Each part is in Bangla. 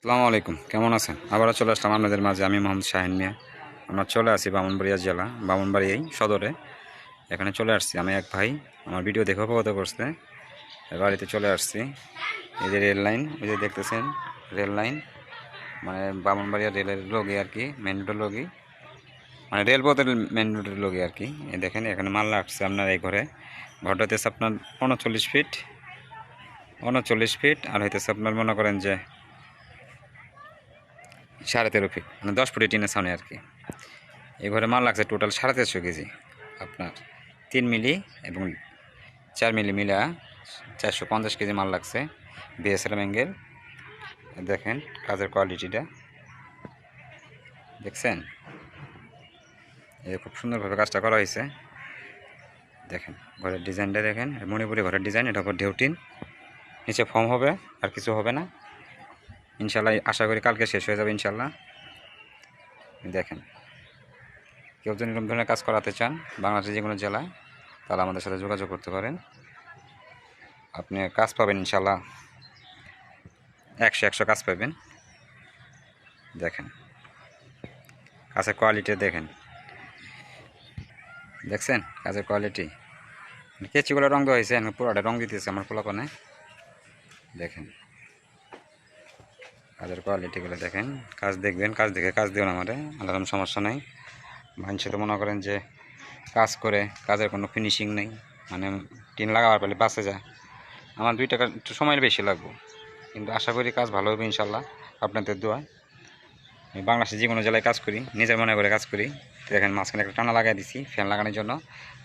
আসসালামু আলাইকুম, কেমন আছেন? আবারও চলে আসলাম আপনাদের মাঝে। আমি মোহাম্মদ শাহিন মিয়া। আমরা চলে আসি ব্রাহ্মণবাড়িয়া জেলা, ব্রাহ্মণবাড়ি এই সদরে। এখানে চলে আসছি আমি এক ভাই আমার ভিডিও দেখে অবগত করছে, বাড়িতে চলে আসছি। এই যে রেল লাইন, এই যে দেখতেছেন রেল লাইন, মানে ব্রাহ্মণবাড়িয়া রেলের লগি আর কি, মেন রোডের লগি, মানে রেলপথের মেন রোডের লগি আর কি। এই দেখেন এখানে মাল রাখছে আপনার এই ঘরে। ঘরটা হইতেছে আপনার 39 ফিট, 39 ফিট, আর হইতেছে আপনার মনে করেন যে 13.5 ফিট, মানে 10 ফুটের টিনের সামনে আর কি। এই ঘরে মাল লাগছে টোটাল 350 কেজি, আপনার 3 মিলি এবং 4 মিলি মিলা 450 কেজি মাল লাগছে। বিএসএল অ্যাঙ্গেল, দেখেন কাজের কোয়ালিটিটা দেখছেন, এই খুব সুন্দরভাবে কাজটা করা হয়েছে। দেখেন ঘরের ডিজাইনটা দেখেন, মণিপুরি ঘরের ডিজাইন। এটা উপর ঢেউটিন, নিচে ফর্ম হবে, আর কিছু হবে না ইনশাল্লাহ। আশা করি কালকে শেষ হয়ে যাবে ইনশাল্লাহ। দেখেন কেউ যদি এরকম ধরনের কাজ করাতে চান বাংলাদেশের যে কোনো জেলায়, তাহলে আমাদের সাথে যোগাযোগ করতে পারেন। আপনি কাজ পাবেন ইনশাল্লাহ, 100 কাজ পাবেন। দেখেন কাজের কোয়ালিটি দেখেন, দেখছেন কাজের কোয়ালিটি। কেচিগুলো রঙ দেওয়া হয়েছে, পুরোটা রঙ দিতেছে আমার পোলাপানে। দেখেন কাজের কোয়ালিটিগুলো দেখেন, কাজ দেখবেন, কাজ দেখে কাজ দিবেন আমারে, আলাদা সমস্যা নাই। মানুষে তো মনে করেন যে কাজ করে কাজের কোনো ফিনিশিং নেই, মানে টিন লাগাবার পেলে বাঁচে যায়। আমার 2 টাকা একটু সময় বেশি লাগবে, কিন্তু আশা করি কাজ ভালো হবে ইনশাল্লাহ আপনাদের দোয়ায়। আমি বাংলাদেশে যে কোনো জেলায় কাজ করি, নিজের মনে করে কাজ করি। দেখেন মাঝখানে একটা টানা লাগাই দিছি ফ্যান লাগানোর জন্য।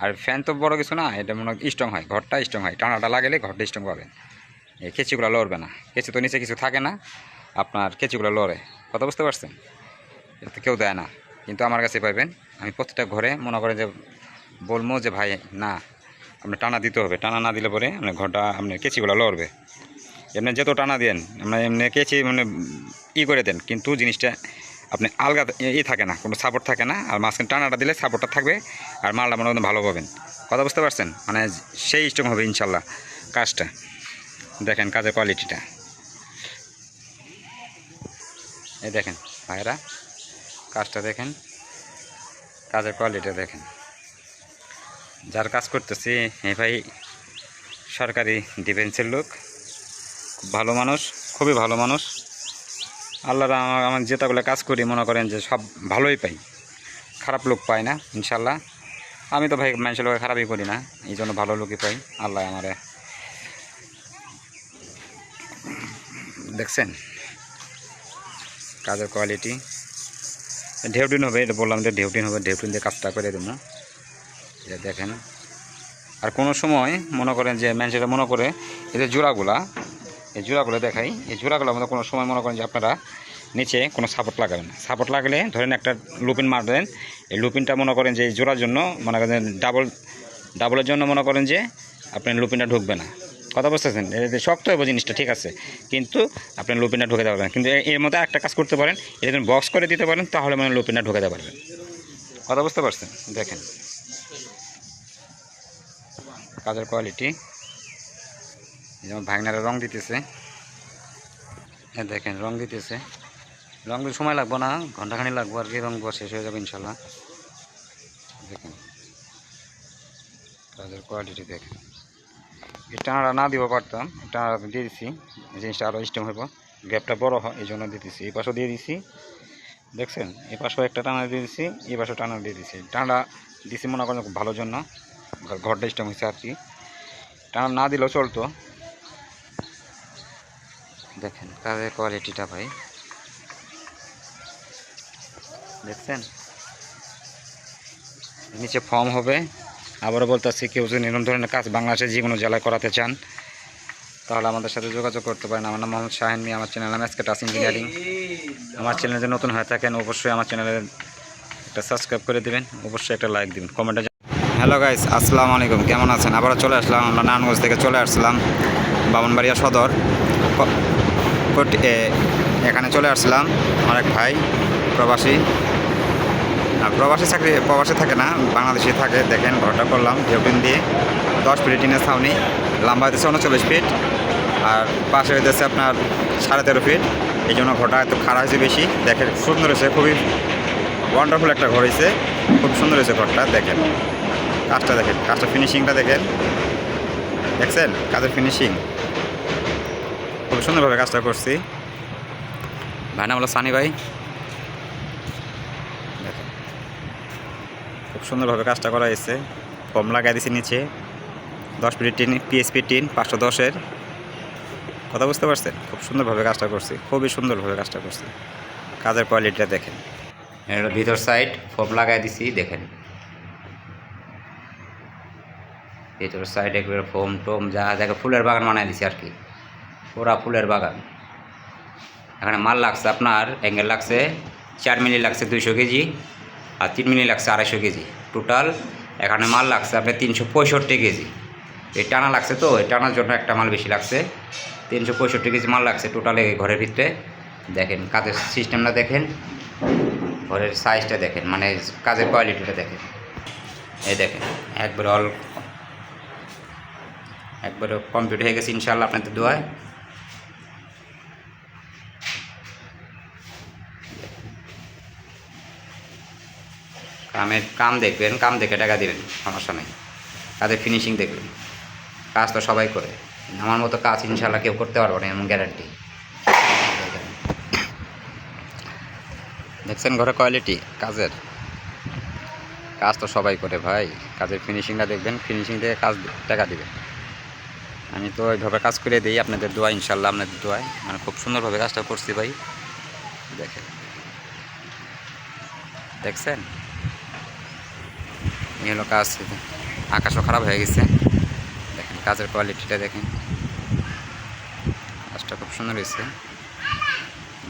আর ফ্যান তো বড় কিছু না, এটা মনে হয় স্ট্রং হয়, ঘরটা স্ট্রং হয়। টানাটা লাগালে ঘরটা স্ট্রং পাবেন। এই কেচিগুলো লড়বে না, কেচি তো নিচে কিছু থাকে না, আপনার কেচিগুলো লড়ে। কথা বুঝতে পারছেন? এটা তো কেউ দেয় না, কিন্তু আমার কাছে পাইবেন। আমি প্রত্যেকটা ঘরে মনে করেন যে বলবো যে ভাই না, আপনি টানা দিতে হবে, টানা না দিলে পরে আপনার ঘরটা আপনার কেচিগুলো লড়বে। এমনি যত টানা দেন আপনার এমনি কেচি মানে করে দেন, কিন্তু জিনিসটা আপনি আলগা থাকে না, কোনো সাপোর্ট থাকে না। আর মাঝখানে টানাটা দিলে সাপোর্টটা থাকবে, আর মালটা মনে করেন ভালো পাবেন। কথা বুঝতে পারছেন? মানে সেই স্ট্রং হবে ইনশাল্লাহ কাজটা। দেখেন কাজের কোয়ালিটিটা, এই দেখেন ভাইরা কাজটা দেখেন, কাজের কোয়ালিটিটা দেখেন। যার কাজ করতেছি এই ভাই সরকারি ডিফেন্সের লোক, খুব ভালো মানুষ, খুবই ভালো মানুষ। আল্লাহর আমার যেটাগুলো কাজ করি মনে করেন যে সব ভালোই পাই, খারাপ লোক পাই না ইনশাল্লাহ। আমি তো ভাই মানুষের লোক খারাপই করি না, এই জন্য ভালো লোকই পাই আল্লাহ আমারে। দেখছেন কাজের কোয়ালিটি, ঢেউটিন হবে, এটা বললাম যে ঢেউটিন হবে, ঢেউটিন দিয়ে কাজটা করে দেবো। এটা দেখেন। আর কোনো সময় মনে করেন যে মানুষেরা মনে করে এই যে জোড়াগুলা, এই জোড়াগুলো দেখাই, এই জোড়াগুলো আমাদের কোনো সময় মনে করেন যে আপনারা নিচে কোনো সাপোর্ট লাগাবেন না। সাপোর্ট লাগলে ধরেন একটা লুপিন মারবেন, এই লুপিনটা মনে করেন যে এই জোড়ার জন্য মনে করেন ডাবলের জন্য মনে করেন যে আপনার লুপিনটা ঢুকবে না। কথা বুঝতেছেন? শক্ত হবে জিনিসটা, ঠিক আছে, কিন্তু আপনি লুপিনটা ঢুকে দিতে পারবেন। কিন্তু এর মধ্যে একটা কাজ করতে পারেন, এটা যদি বক্স করে দিতে পারেন তাহলে মানে লুপিনটা ঢুকে দিতে পারবেন। কথা বুঝতে পারছেন? দেখেন কাজের কোয়ালিটি। যেমন ভাগনারা রং দিতেছে, দেখেন রং দিতেছে, রং দিতে সময় লাগবো না, ঘন্টাখানি লাগবো আর কি, রং শেষ হয়ে যাবে ইনশাল্লাহ। দেখেন কাজের কোয়ালিটি দেখেন। এই টানাটা না দিব পারতাম, টানাটা দিয়ে দিচ্ছি, এই জিনিসটা আরও স্টেম হইব, গ্যাপটা বড় হয় এই জন্য দিতেছি। এই পাশেও দিয়ে দিচ্ছি, দেখছেন এই পাশেও একটা টানা দিয়ে দিচ্ছি, এই পাশেও টানা দিয়ে দিচ্ছি। টানা দিচ্ছি মনে করেন খুব ভালোর জন্য, ঘরটা স্টেম হয়েছে আর কি। টানা না দিলেও চলতো। দেখেন কাজের কোয়ালিটিটা ভাই, দেখছেন নিচে ফর্ম হবে। আবারও বলতেছি, কেউ যদি এরকম ধরনের কাজ বাংলাদেশের যে কোনো জেলায় করাতে চান তাহলে আমাদের সাথে যোগাযোগ করতে পারেন। আমার নাম মোহাম্মদ শাহিন মিয়া, আমার চ্যানেল নাম এসকে টাচ ইঞ্জিনিয়ারিং। আমার চ্যানেলে যদি নতুন হয়ে থাকেন অবশ্যই আমার চ্যানেলে একটা সাবস্ক্রাইব করে দেবেন, অবশ্যই একটা লাইক দিবেন, কমেন্টে। হ্যালো গাইস, আসসালামু আলাইকুম, কেমন আছেন? আবারও চলে আসলাম, আমরা নারায়ণগঞ্জ থেকে চলে আসছিলাম ব্রাহ্মণবাড়িয়া সদর। এখানে চলে আসছিলাম, আমার এক ভাই প্রবাসী, প্রবাসী থাকে না, বাংলাদেশে থাকে। দেখেন ঘরটা করলাম ঢেউটিন দিয়ে, 10 ফিট টিনের ছাউনি, লম্বা হইতেছে 39 ফিট, আর পাশে হইতেছে আপনার 13.5 ফিট। এই জন্য ঘরটা এত খারাপ হয়েছে বেশি। দেখেন সুন্দর হয়েছে, খুবই ওয়ান্ডারফুল একটা ঘর হয়েছে, খুব সুন্দর হয়েছে ঘরটা। দেখেন কাজটা, দেখেন কাজটা, ফিনিশিংটা দেখেন, দেখছেন কাজের ফিনিশিং, খুব সুন্দরভাবে কাজটা করছি। ভাই নাম হলো সানি ভাই। দেখেন খুব সুন্দরভাবে কাজটা করা হয়েছে। ফর্ম লাগাই দিয়েছি নিচে 10 ফিটের টিন, পিএসপি টিন 510-এর। কথা বুঝতে পারছেন? খুব সুন্দরভাবে কাজটা করছি, খুবই সুন্দরভাবে কাজটা করছি। কাজের কোয়ালিটিটা দেখেন। এটা ভিতর সাইড ফর্ম লাগাই দিছি, দেখেন ভিতর সাইড একবারে ফোম টোম যা দেখে ফুলের বাগান বানাই দিছি আর কি, পুরা ফুলের বাগান। এখানে মাল লাগছে আপনার, অ্যাঙ্গেল লাগছে 4 মিলি লাগছে 200 কেজি, আর 3 মিলি লাগছে 250 কেজি। টোটাল এখানে মাল লাগছে আপনার 365 কেজি। এই টানা লাগছে, তো এই টানার জন্য একটা মাল বেশি লাগছে, 365 কেজি মাল লাগছে টোটালে ঘরের ভিতরে। দেখেন কাজের সিস্টেমটা দেখেন, ঘরের সাইজটা দেখেন, মানে কাজের কোয়ালিটিটা দেখেন। এই দেখেন একবারে কমপ্লিট হয়ে গেছে ইনশাআল্লাহ আপনাদের দোয়ায়। কাম দেখবেন, কাম দেখে টাকা দেবেন, সমস্যা নেই। কাজের ফিনিশিং দেখবেন, কাজ তো সবাই করে, আমার মতো কাজ ইনশাআল্লাহ কেউ করতে পারবো না, এমন গ্যারান্টি। দেখছেন ঘরের কোয়ালিটি কাজের, কাজ তো সবাই করে ভাই। কাজের ফিনিশিংটা দেখবেন, ফিনিশিং দিয়ে কাজ টাকা দেবেন। আমি তো ওইভাবে কাজ করে দিই আপনাদের দোয়া, ইনশাল্লাহ আপনাদের দোয়ায়, মানে খুব সুন্দরভাবে কাজটা করছি ভাই। দেখেন দেখছেন এই হলো কাজ। আকাশও খারাপ হয়ে গেছে, দেখেন কাজের কোয়ালিটিটা দেখেন, কাজটা খুব সুন্দর হয়েছে।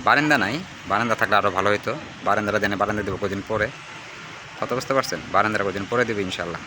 বারান্দা নাই, বারান্দা থাকলে আরও ভালো হতো। বারান্দাটা দেনে বারান্দা দেবো কদিন পরে, কত বুঝতে পারছেন? বারান্দাটা কদিন পরে দেবো ইনশাল্লাহ।